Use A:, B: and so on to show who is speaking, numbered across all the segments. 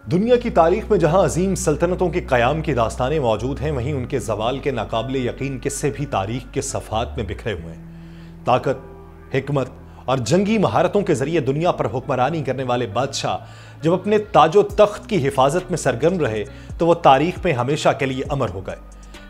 A: दुनिया की तारीख में जहां अजीम सल्तनतों के क़याम की दास्तानें मौजूद हैं, वहीं उनके ज़वाल के नाकाबिले यकीन किस्से भी तारीख के सफ़हात में बिखरे हुए हैं। ताकत, हिकमत और जंगी महारतों के जरिए दुनिया पर हुक्मरानी करने वाले बादशाह जब अपने ताजो तख्त की हिफाजत में सरगर्म रहे तो वो तारीख में हमेशा के लिए अमर हो गए।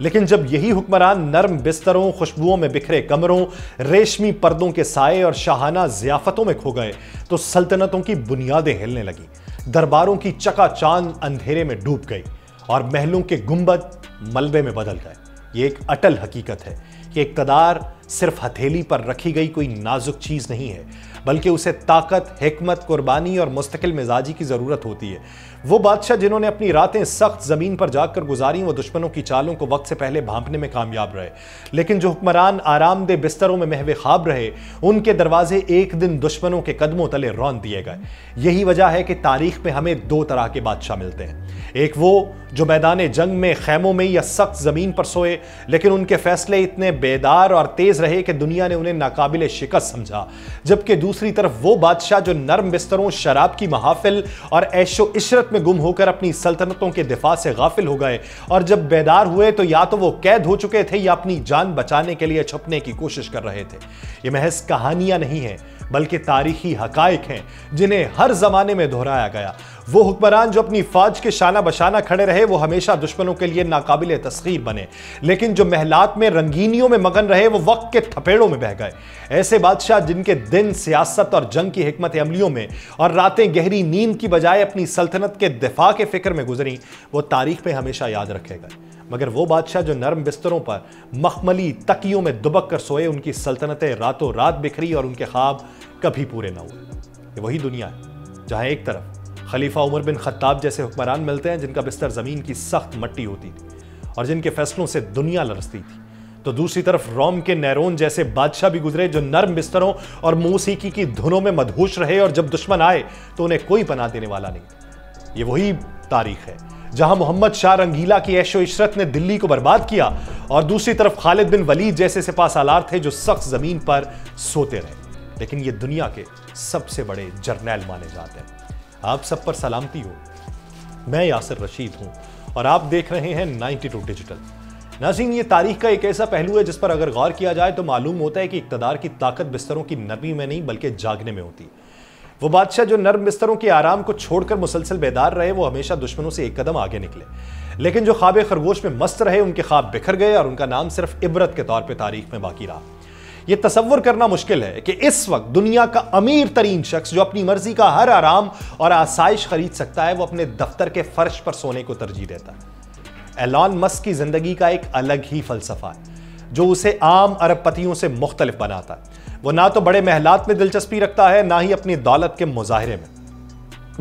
A: लेकिन जब यही हुक्मरान नर्म बिस्तरों, खुशबुओं में बिखरे कमरों, रेशमी पर्दों के साए और शाहाना ज़ियाफ़तों में खो गए तो सल्तनतों की बुनियादें हिलने लगी, दरबारों की चकाचांद अंधेरे में डूब गई और महलों के गुंबद मलबे में बदल गए। ये एक अटल हकीकत है कि इक़्तिदार सिर्फ हथेली पर रखी गई कोई नाजुक चीज नहीं है, बल्कि उसे ताकत, हिकमत, कुर्बानी और मुस्तकिल मिजाजी की जरूरत होती है। वो बादशाह जिन्होंने अपनी रातें सख्त जमीन पर जाकर गुजारी, वो दुश्मनों की चालों को वक्त से पहले भांपने में कामयाब रहे। लेकिन जो हुक्मरान आरामदेह बिस्तरों में महवे ख्वाब रहे, उनके दरवाजे एक दिन दुश्मनों के कदमों तले रौंद दिए गए। यही वजह है कि तारीख में हमें दो तरह के बादशाह मिलते हैं। एक वो जो मैदान जंग में, खैमों में या सख्त जमीन पर सोए, लेकिन उनके फैसले इतने बेदार और तेज रहे कि दुनिया ने उन्हें नाकाबिले शिकस्त समझा। जबकि दूसरी तरफ वो बादशाह जो नर्म बिस्तरों, शराब की महाफिल और ऐशो इशरत में गुम होकर अपनी सल्तनतों के दिफा से गाफिल हो गए, और जब बेदार हुए तो या तो वो कैद हो चुके थे या अपनी जान बचाने के लिए छुपने की कोशिश कर रहे थे। ये महज कहानियां नहीं हैं, बल्कि तारीखी हकायक हैं जिन्हें हर जमाने में दोहराया गया। वो हुक्मरान जो अपनी फौज के शाना बशाना खड़े रहे, वो हमेशा दुश्मनों के लिए नाकाबिले तस्खीर बने। लेकिन जो महलात में रंगीनियों में मगन रहे, वो वक्त के थपेड़ों में बह गए। ऐसे बादशाह जिनके दिन सियासत और जंग की हिकमत अमलियों में और रातें गहरी नींद की बजाय अपनी सल्तनत के दिफा के फिक्र में गुजरी, वो तारीख में हमेशा याद रखे गए। मगर वो बादशाह जो नरम बिस्तरों पर मखमली तकियों में दुबक कर सोए, उनकी सल्तनतें रातों रात बिखरी और उनके ख्वाब कभी पूरे न हुए। ये वही दुनिया है जहां एक तरफ खलीफा उमर बिन खत्ताब जैसे हुक्मरान मिलते हैं जिनका बिस्तर जमीन की सख्त मट्टी होती थी और जिनके फैसलों से दुनिया लरसती थी, तो दूसरी तरफ रोम के नेरोन जैसे बादशाह भी गुजरे जो नर्म बिस्तरों और मौसीकी की धुनों में मदहोश रहे, और जब दुश्मन आए तो उन्हें कोई पनाह देने वाला नहीं। ये वही तारीख है जहां मोहम्मद शाह रंगीला की ऐशो इशरत ने दिल्ली को बर्बाद किया और दूसरी तरफ खालिद बिन वलीद जैसे सिपाहसालार थे जो सख्त जमीन पर सोते रहे। लेकिन ये दुनिया के सबसे बड़े जर्नैल माने जाते हैं। आप सब पर सलामती हो। मैं यासिर रशीद हूं और आप देख रहे हैं 92 डिजिटल। नाज़रीन, ये तारीख का एक ऐसा पहलू है जिस पर अगर गौर किया जाए तो मालूम होता है कि इक़्तिदार की ताकत बिस्तरों की नरमी में नहीं बल्कि जागने में होती है। वो बादशाह जो नर्म बिस्तरों के आराम को छोड़कर मुसलसल बेदार रहे, वो हमेशा दुश्मनों से एक कदम आगे निकले। लेकिन जो ख्वाब खरगोश में मस्त रहे, उनके ख्वाब बिखर गए और उनका नाम सिर्फ इबरत के तौर पर तारीख में बाकी रहा। यह तसव्वुर करना मुश्किल है कि इस वक्त दुनिया का अमीर तरीन शख्स जो अपनी मर्जी का हर आराम और आसाइश खरीद सकता है, वो अपने दफ्तर के फर्श पर सोने को तरजीह देता है। एलॉन मस्क की जिंदगी का एक अलग ही फलसफा है जो उसे आम अरबपतियों से मुख्तलिफ बनाता है। वो ना तो बड़े महलात में दिलचस्पी रखता है, ना ही अपनी दौलत के मुजाहरे में।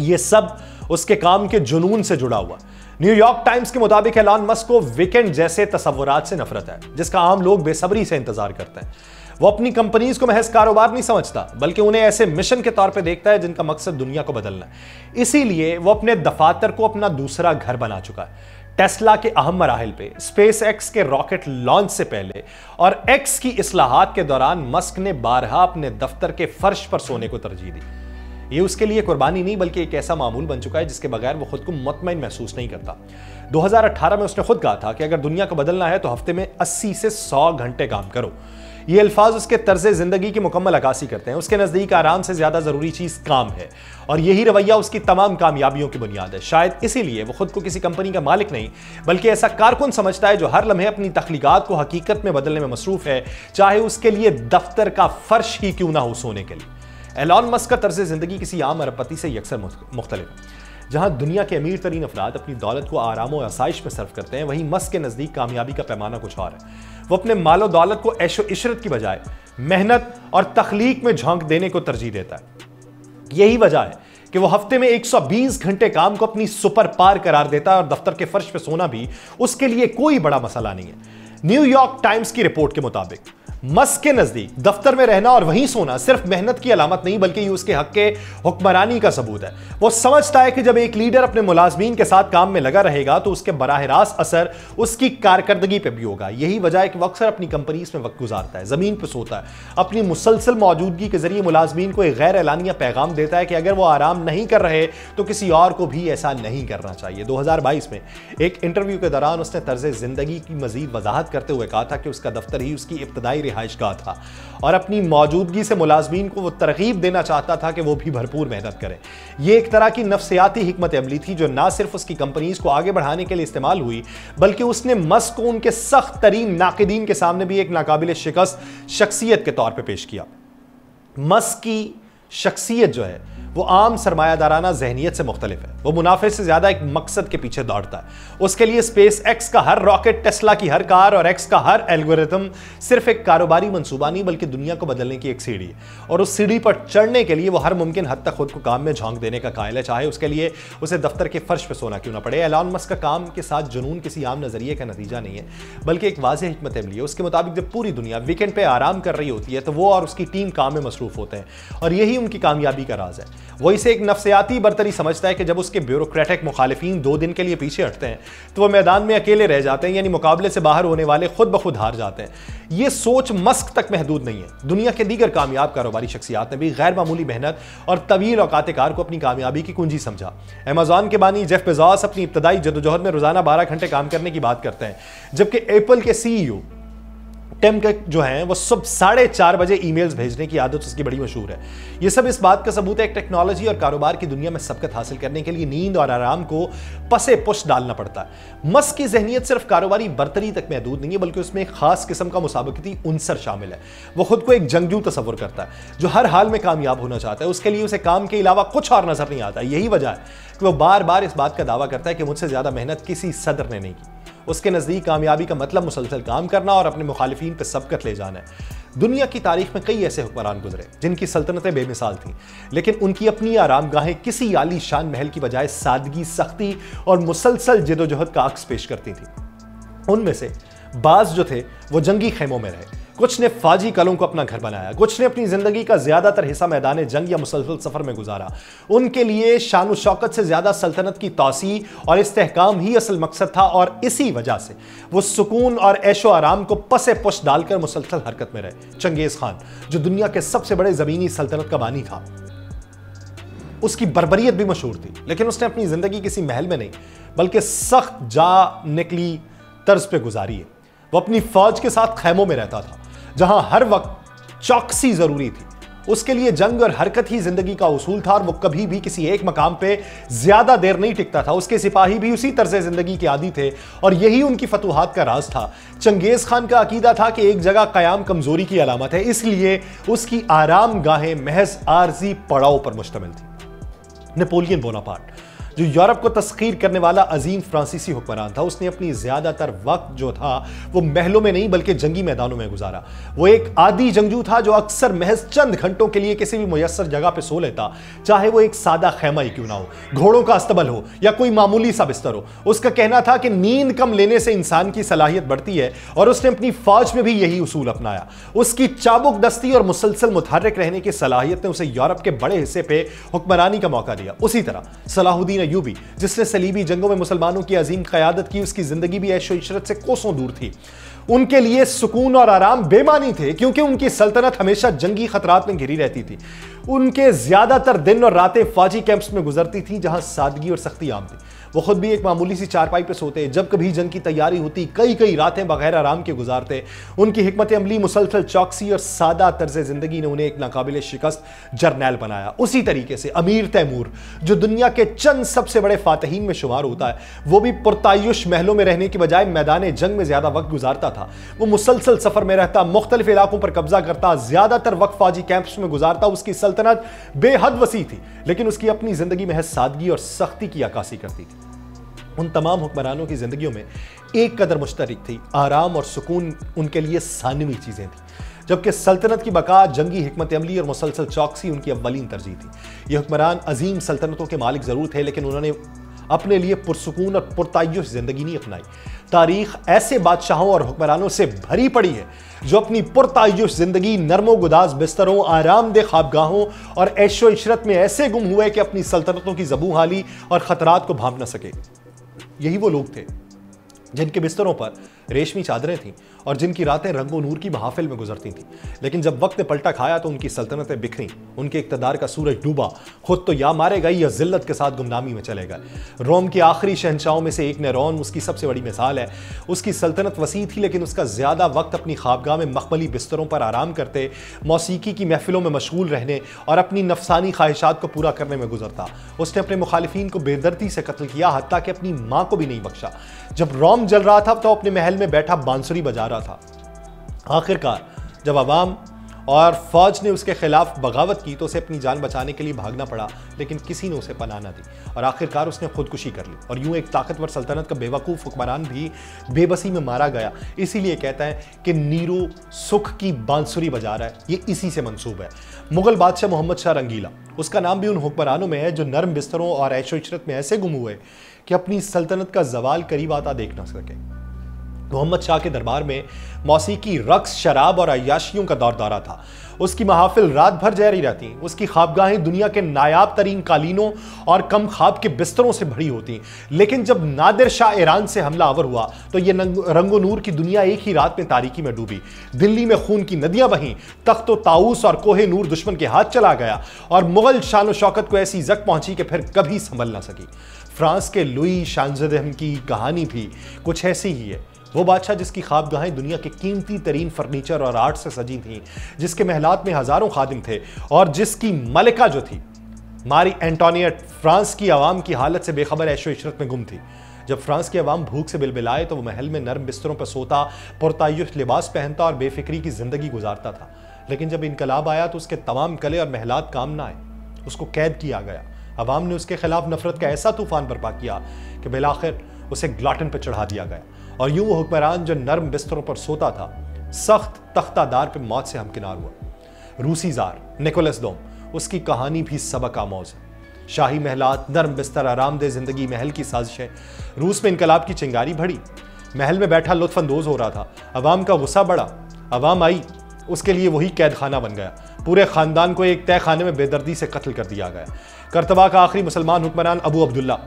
A: यह सब उसके काम के जुनून से जुड़ा हुआ। न्यूयॉर्क टाइम्स के मुताबिक एलॉन मस्क को वीकेंड जैसे तसव्वुरात से नफरत है जिसका आम लोग बेसब्री से इंतजार करते हैं। वो अपनी कंपनीज को महज कारोबार नहीं समझता, बल्कि उन्हें ऐसे मिशन के तौर पे देखता है जिनका मकसद दुनिया को बदलना है। इसीलिए वो अपने दफातर को अपना दूसरा घर बना चुका है। टेस्ला के अहम मराहिल पे, स्पेस एक्स के रॉकेट लॉन्च से पहले और एक्स की इस्लाहात के दौरान मस्क ने बारहा अपने दफ्तर के फर्श पर सोने को तरजीह दी। ये उसके लिए कुर्बानी नहीं बल्कि एक ऐसा मामूल बन चुका है जिसके बगैर वो खुद को मुतमईन महसूस नहीं करता। 2018 में उसने खुद कहा था कि अगर दुनिया को बदलना है तो हफ्ते में 80 से 100 घंटे काम करो। ये अल्फाज उसके तर्ज़े जिंदगी की मुकम्मल अक्कासी करते हैं। उसके नजदीक आराम से ज्यादा जरूरी चीज काम है और यही रवैया उसकी तमाम कामयाबियों की बुनियाद है। शायद इसीलिए वो खुद को किसी कंपनी का मालिक नहीं बल्कि ऐसा कारकुन समझता है जो हर लम्हे अपनी तख्लीकात को हकीकत में बदलने में मसरूफ है, चाहे उसके लिए दफ्तर का फर्श ही क्यों ना हो सोने के लिए। एलॉन मस्क का तर्ज जिंदगी किसी आम अरबपति से यकसर मुख्तलिफ है। जहां दुनिया के अमीर तरीन अफराद अपनी दौलत को आराम और आसाइश में सर्फ करते हैं, वहीं मस्क के नजदीक कामयाबी का पैमाना कुछ और है। वो अपने मालो दौलत को ऐशो इशरत की बजाय मेहनत और तख्लीक में झोंक देने को तरजीह देता है। यही वजह है कि वो हफ्ते में 120 घंटे काम को अपनी सुपर पार करार देता है और दफ्तर के फर्श पे सोना भी उसके लिए कोई बड़ा मसला नहीं है। न्यूयॉर्क टाइम्स की रिपोर्ट के मुताबिक मस्क के नजदीक दफ्तर में रहना और वहीं सोना सिर्फ मेहनत की अलामत नहीं बल्कि उसके हक के हुक्मरानी का सबूत है। वो समझता है कि जब एक लीडर अपने मुलाजमीन के साथ काम में लगा रहेगा तो उसके बराह रास्त असर उसकी कारकर्दगी पे भी होगा। यही वजह है कि वो अक्सर अपनी कंपनीज में वक्त गुजारता है, जमीन पर सोता है, अपनी मुसलसल मौजूदगी के जरिए मुलाजमीन को एक गैर एलानिया पैगाम देता है कि अगर वो आराम नहीं कर रहे तो किसी और को भी ऐसा नहीं करना चाहिए। 2022 में एक इंटरव्यू के दौरान उसने तर्ज जिंदगी की मजीद वजाहत करते हुए कहा था कि उसका दफ्तर ही उसकी इब्तदाई रिहाइशगाह था और अपनी मौजूदगी से मुलाजमीन को वो तरगीब देना चाहता था कि वो भी भरपूर मेहनत करें। यह एक तरह की नफ्सियाती हिकमत अमली थी जो ना सिर्फ उसकी कंपनीज को आगे बढ़ाने के लिए इस्तेमाल हुई बल्कि उसने मस्क को उनके सख्त तरीन नाकिदीन के सामने भी एक नाकाबिल शिकस्त शख्सियत के तौर पर पेश किया। मस्क की शख्सियत जो है वो आम सरमायादाराना जहनियत से मुख्तलिफ है। वो मुनाफे से ज्यादा एक मकसद के पीछे दौड़ता है। उसके लिए स्पेस एक्स का हर रॉकेट, टेस्ला की हर कार और एक्स का हर एल्गोरिथम सिर्फ एक कारोबारी मंसूबा नहीं बल्कि दुनिया को बदलने की एक सीढ़ी है और उस सीढ़ी पर चढ़ने के लिए वो हर मुमकिन हद तक खुद को काम में झोंक देने का कायल है, चाहे उसके लिए उसे दफ्तर के फर्श पर सोना क्यों ना पड़े। एलन मस्क का काम के साथ जुनून किसी आम नजरिए का नतीजा नहीं है बल्कि एक वाज़ेह हिकमत अमली है। उसके मुताबिक जब पूरी दुनिया वीकेंड पे आराम कर रही होती है तो वो और उसकी टीम काम में मसरूफ होते हैं और यही उनकी कामयाबी का राज है। वो इसे एक नफ्सियाती बर्तरी समझता है कि जब उसके ब्यूरोक्रेटिक मुखालिफिन 2 दिन के लिए पीछे हटते हैं तो वो मैदान में अकेले रह जाते हैं, यानी मुकाबले से बाहर होने वाले खुद ब खुद हार जाते हैं। ये सोच मस्क तक महदूद नहीं है। दुनिया के दीगर कामयाब कारोबारी शख्सियात ने भी गैर मामूली मेहनत और तवील औकात कार को अपनी कामयाबी की कुंजी समझा। अमेज़न के बानी जेफ बेज़ोस अपनी इब्तदाई जदोजहद में रोजाना 12 घंटे काम करने की बात करते हैं, जबकि एप्पल के CEO टिम कुक जो हैं वो सुबह 4:30 बजे ईमेल्स भेजने की आदत उसकी बड़ी मशहूर है। ये सब इस बात का सबूत है कि टेक्नोलॉजी और कारोबार की दुनिया में सबकत हासिल करने के लिए नींद और आराम को पसे पुश डालना पड़ता है। मस्क की जहनियत सिर्फ कारोबारी बर्तरी तक महदूद नहीं है बल्कि उसमें एक खास किस्म का मुसाबकती उनसर शामिल है। वो खुद को एक जंगजू तस्वुर करता है जो हर हाल में कामयाब होना चाहता है। उसके लिए उसे काम के अलावा कुछ और नजर नहीं आता। यही वजह है कि वो बार बार इस बात का दावा करता है कि मुझसे ज्यादा मेहनत किसी सदर ने नहीं की। उसके नजदीक कामयाबी का मतलब मुसलसल काम करना और अपने मुखालिफिन पर सबकत ले जाना है। दुनिया की तारीख में कई ऐसे हुक्मरान गुजरे जिनकी सल्तनतें बेमिसाल थीं, लेकिन उनकी अपनी आरामगाहें किसी आली शान महल की बजाय सादगी, सख्ती और मुसलसल जदोजहद का अक्स पेश करती थी। उनमें से बाज जो थे वो जंगी खेमों में रहे, कुछ ने फौजी कलों को अपना घर बनाया, कुछ ने अपनी जिंदगी का ज्यादातर हिस्सा मैदान जंग या मुसलसल सफर में गुजारा। उनके लिए शान शौकत से ज्यादा सल्तनत की तौसी और इस्तेहकाम ही असल मकसद था और इसी वजह से वो सुकून और ऐशो आराम को पसे पुश डालकर मुसलसल हरकत में रहे। चंगेज खान जो दुनिया के सबसे बड़े जमीनी सल्तनत का बानी था, उसकी बर्बरियत भी मशहूर थी, लेकिन उसने अपनी जिंदगी किसी महल में नहीं बल्कि सख्त जा निकली तर्ज पे गुजारी है। वो अपनी फौज के साथ खैमों में रहता था जहां हर वक्त चौकसी जरूरी थी। उसके लिए जंग और हरकत ही जिंदगी का उसूल था और वो कभी भी किसी एक मकाम पे ज्यादा देर नहीं टिकता था। उसके सिपाही भी उसी तर्ज जिंदगी के आदी थे और यही उनकी फतूहात का राज था। चंगेज खान का अकीदा था कि एक जगह कयाम कमजोरी की अलामत है, इसलिए उसकी आराम गाहें महज आरजी पड़ाव पर मुश्तमिल थी। नेपोलियन बोनापार्ट जो यूरोप को तस्खीर करने वाला अजीम फ्रांसीसी हुक्मरान था, उसने अपनी ज्यादातर वक्त जो था वो महलों में नहीं बल्कि जंगी मैदानों में गुजारा। वो एक आदी जंगजू था जो अक्सर महज चंद घंटों के लिए किसी भी मुयस्सर जगह पे सो लेता, चाहे वो एक सादा खैमा ही क्यों ना हो, घोड़ों का अस्तबल हो या कोई मामूली सा बिस्तर हो। उसका कहना था कि नींद कम लेने से इंसान की सलाहियत बढ़ती है और उसने अपनी फौज में भी यही उसूल अपनाया। उसकी चाबुक दस्ती और मुसलसल मुतहर्रिक रहने की सलाहियत ने उसे यूरोप के बड़े हिस्से पे हुक्मरानी का मौका दिया। उसी तरह सलाहुद्दीन अय्यूबी जिसने सलीबी जंगों में मुसलमानों की अजीम क़यादत की, उसकी जिंदगी भी ऐशो इशरत से कोसों दूर थी। उनके लिए सुकून और आराम बेमानी थे क्योंकि उनकी सल्तनत हमेशा जंगी खतरात में घिरी रहती थी। उनके ज्यादातर दिन और रातें फौजी कैंप्स में गुजरती थी जहां सादगी और सख्ती आम थी। वो खुद भी एक मामूली सी चारपाई पे सोते, जब कभी जंग की तैयारी होती कई कई रातें बगैर आराम के गुजारते। उनकी हिकमत अमली, मुसलसल चौकसी और सादा तर्ज जिंदगी ने उन्हें एक नाकाबिल शिकस्त जर्नैल बनाया। उसी तरीके से अमीर तैमूर जो दुनिया के चंद सबसे बड़े फातहीन में शुमार होता है, वो भी पुरतायुश महलों में रहने की बजाय मैदान जंग में ज्यादा वक्त गुजारता था। वो मुसलसल सफर में रहता, मुख्तलिफ इलाकों पर कब्जा करता, ज्यादातर वक्त फौजी कैंप्स में गुजारता। उसकी सल्तनत बेहद वसी थी लेकिन उसकी अपनी जिंदगी में सादगी और सख्ती की अक्कासी करती थी। उन तमाम हुक्मरानों की जिंदगियों में एक कदर मुश्तरक थी, आराम और सुकून उनके लिए सानवी चीजें थी, जबकि सल्तनत की बका, जंगी हिकमत अमली और मुसलसल चौकसी उनकी अव्वलीन तरजीह थी। ये हुक्मरान अजीम सल्तनतों के मालिक जरूर थे लेकिन उन्होंने अपने लिए पुरसुकून और पुरतायुश जिंदगी नहीं अपनाई। तारीख ऐसे बादशाहों और हुक्मरानों से भरी पड़ी है जो अपनी पुरतायुश जिंदगी नरमो गुदाज बिस्तरों, आरामदेह ख्वाबगाहों और ऐशो इशरत में ऐसे गुम हुए कि अपनी सल्तनतों की ज़बू हाली और खतरात को भांप न सके। यही वो लोग थे जिनके बिस्तरों पर रेशमी चादरें थीं और जिनकी रातें रंगो नूर की महफिल में गुजरती थीं। लेकिन जब वक्त ने पलटा खाया तो उनकी सल्तनतें बिखरीं, उनके इक़्तिदार का सूरज डूबा, खुद तो या मारे गए या जिल्लत के साथ गुमनामी में चले गए। रोम के आखिरी शहंशाहों में से एक नेरोन उसकी सबसे बड़ी मिसाल है। उसकी सल्तनत वसी थी, लेकिन उसका ज़्यादा वक्त अपनी ख्वाबगाह में मखमली बिस्तरों पर आराम करते, मौसीकी की महफिलों में मशगूल रहने और अपनी नफसानी ख्वाहिशात को पूरा करने में गुजरता। उसने अपने मुखालिफिन को बेदर्दी से कत्ल किया, हत्ता कि अपनी माँ को भी नहीं बख्शा। जब रोम जल रहा था तो अपने महल में बैठा बांसुरी बजा रहा था। आखिरकार जब अवाम और फौज ने उसके खिलाफ बगावत की तो उसे अपनी जान बचाने के लिए भागना पड़ा, लेकिन किसी ने उसे पनाह न दी और आखिरकार उसने खुदकुशी कर ली। और यूं एक ताकतवर सल्तनत का बेवकूफ़ हुक्मरान भी बेबसी में मारा गया। इसीलिए कहता है कि नीरो सुख की बांसुरी बजा रहा है, ये इसी से मंसूब है। मुगल बादशाह मोहम्मद शाह रंगीला, उसका नाम भी उन हुक्मरानों में है जो नरम बिस्तरों और ऐशो इशरत में ऐसे गुम हुए कि अपनी सल्तनत का जवाल करीब आता देख न सके। मोहम्मद शाह के दरबार में मौसीकी, रक्स, शराब और अय्याशियों का दौर दौरा था। उसकी महाफिल रात भर जारी रहती, उसकी ख्वाबगाहें दुनिया के नायाब तरीन कालीनों और कम ख्वाब के बिस्तरों से भरी होती। लेकिन जब नादिर शाह ईरान से हमला आवर हुआ तो यह रंगो नूर की दुनिया एक ही रात में तारीकी में डूबी। दिल्ली में खून की नदियां बहीं, तख्त ताऊस और कोहे नूर दुश्मन के हाथ चला गया और मुगल शान शौकत को ऐसी जख्म पहुंची कि फिर कभी संभल ना सकी। फ्रांस के लुई शांजदहम की कहानी भी कुछ ऐसी ही है। वो बादशाह जिसकी ख्वाबगाहें दुनिया के कीमती तरीन फर्नीचर और आर्ट से सजी थीं, जिसके महलात में हजारों खादिम थे और जिसकी मलिका जो थी मारी एंटोनियट, फ्रांस की आवाम की हालत से बेखबर ऐशो इशरत में गुम थी। जब फ्रांस की आवाम भूख से बिलबिलाए तो वो महल में नरम बिस्तरों पर सोता, पुरतायुश लिबास पहनता और बेफिक्री की जिंदगी गुजारता था। लेकिन जब इनकलाब आया तो उसके तमाम कले और महलात काम ना आए, उसको कैद किया गया। अवाम ने उसके खिलाफ नफरत का ऐसा तूफान बर्पा किया कि बिलाखिर उसे ग्लाटन पर चढ़ा दिया गया। और यूं वो हुक्मरान जो नरम बिस्तरों पर सोता था, सख्त तख्तादार पे मौत से हमकिनार हुआ। रूसी जार निकोलस दोम, उसकी कहानी भी सबक आमोज है। शाही महलात, नरम बिस्तर, आरामदेह जिंदगी, महल की साजिशें। रूस में इनकलाब की चिंगारी भड़ी, महल में बैठा लुत्फानंदोज हो रहा था। अवाम का गुस्सा बढ़ा, अवाम आई, उसके लिए वही कैद खाना बन गया। पूरे खानदान को एक तय खाने में बेदर्दी से कत्ल कर दिया गया। करतबा का आखिरी मुसलमान हुक्मरान अबू अब्दुल्ला,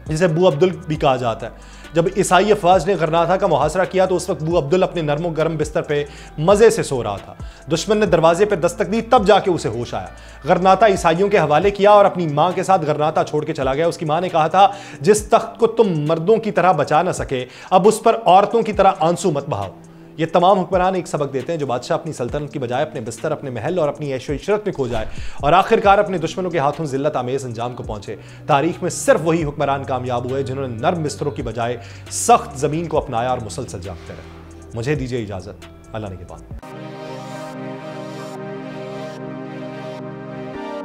A: जिसे अबू अब्दुल भी कहा जाता है, जब ईसाई अफवाज ने गरनाता का मुहासरा किया तो उस वक्त अबू अब्दुल अपने नरमो गर्म बिस्तर पे मजे से सो रहा था। दुश्मन ने दरवाजे पे दस्तक दी, तब जाके उसे होश आया। गरनाता ईसाइयों के हवाले किया और अपनी मां के साथ गरनाता छोड़ के चला गया। उसकी मां ने कहा था, जिस तख्त को तुम मर्दों की तरह बचा ना सके, अब उस पर औरतों की तरह आंसू मत बहाओ। ये तमाम हुक्मरान एक सबक देते हैं जो बादशाह अपनी सल्तनत की बजाय अपने बिस्तर, अपने महल और अपनी ऐशो इशरत में खो जाए और आखिरकार अपने दुश्मनों के हाथों जिल्लत आमेज अंजाम को पहुंचे। तारीख में सिर्फ वही हुक्मरान कामयाब हुए जिन्होंने नर्म बिस्तरों की बजाय सख्त जमीन को अपनाया और मुसलसल जागते रहे। मुझे दीजिए इजाजत, अल्लाह ने के बाद।